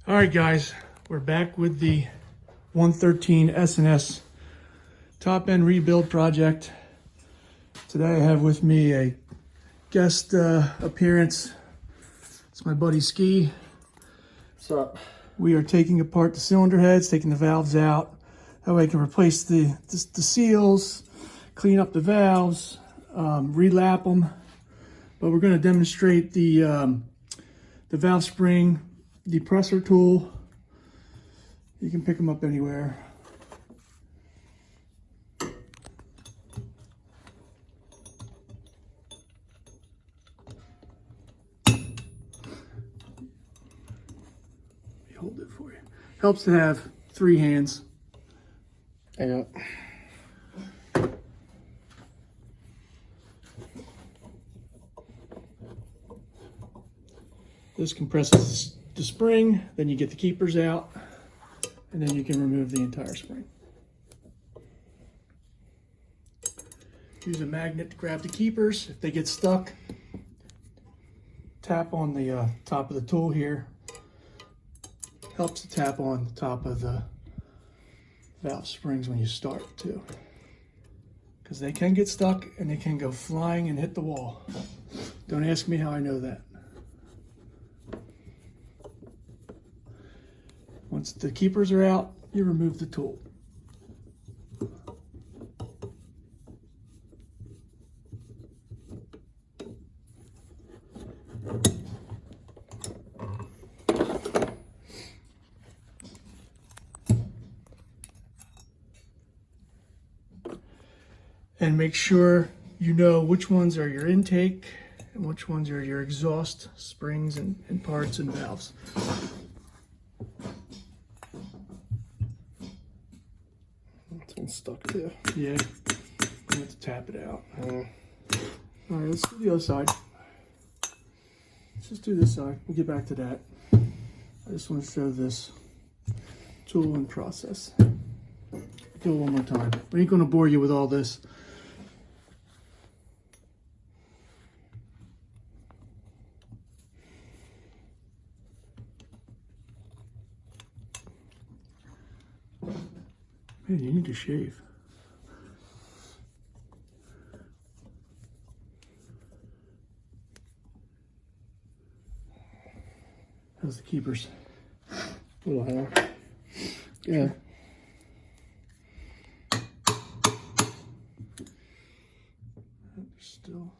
All right, guys, we're back with the 113 S&S top end rebuild project. Today I have with me a guest appearance. It's my buddy Ski. What's up? We are taking apart the cylinder heads, taking the valves out. That way I can replace the seals, clean up the valves, relap them. But we're going to demonstrate the valve spring depressor tool. You can pick them up anywhere. Hold it for you. Helps to have 3 hands. Yeah. This compresses the spring, then you get the keepers out, and then you can remove the entire spring. Use a magnet to grab the keepers. If they get stuck, tap on the top of the tool here. Helps to tap on the top of the valve springs when you start too, because they can get stuck and they can go flying and hit the wall. Don't ask me how I know that. Once the keepers are out, you remove the tool. And make sure you know which ones are your intake and which ones are your exhaust springs and parts and valves. It's been stuck too. Yeah, I'm going to tap it out. All right, let's do the other side. Let's just do this side. We'll get back to that. I just want to show this tool and process. Do it one more time. We ain't going to bore you with all this. Man, you need to shave. How's the keepers? A little higher. Yeah. Still.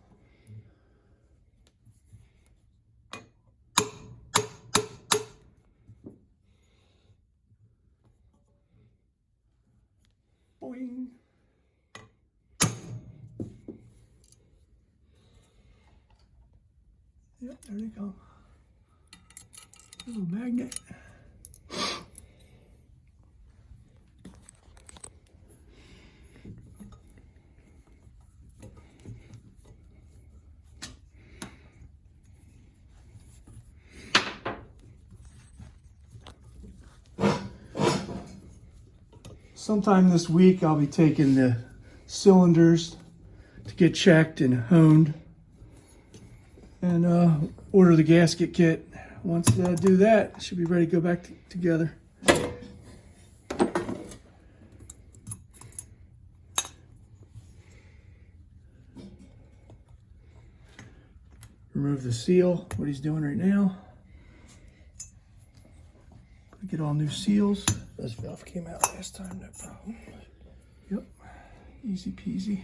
Boing. Yep, there they go. Little magnet. Sometime this week, I'll be taking the cylinders to get checked and honed, and order the gasket kit. Once I do that, should be ready to go back together. Remove the seal, what he's doing right now. Get all new seals. This valve came out last time, no problem. Yep, easy peasy.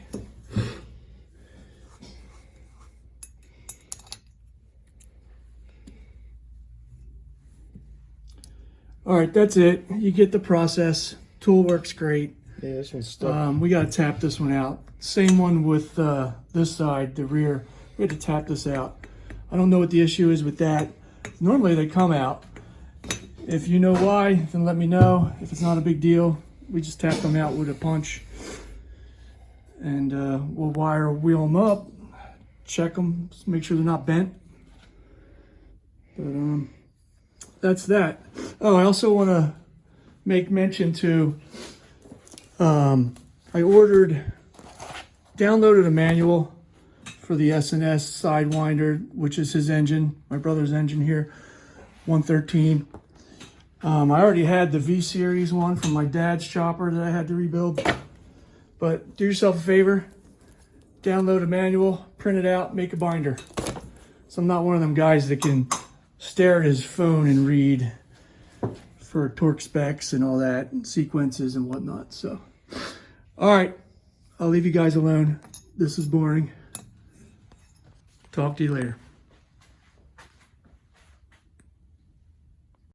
All right, that's it. You get the process. Tool works great. Yeah, this one's stuck. We got to tap this one out. Same one with this side, the rear. We had to tap this out. I don't know what the issue is with that. Normally they come out. If you know why, then let me know. If it's not a big deal, we just tap them out with a punch. And we'll wheel them up, check them, make sure they're not bent. But that's that. Oh, I also want to make mention to, I downloaded a manual for the S&S Sidewinder, which is his engine, my brother's engine here, 113. I already had the V-Series one from my dad's chopper that I had to rebuild. But do yourself a favor, download a manual, print it out, make a binder. So I'm not one of them guys that can stare at his phone and read for torque specs and all that, and sequences and whatnot. So, all right, I'll leave you guys alone. This is boring. Talk to you later.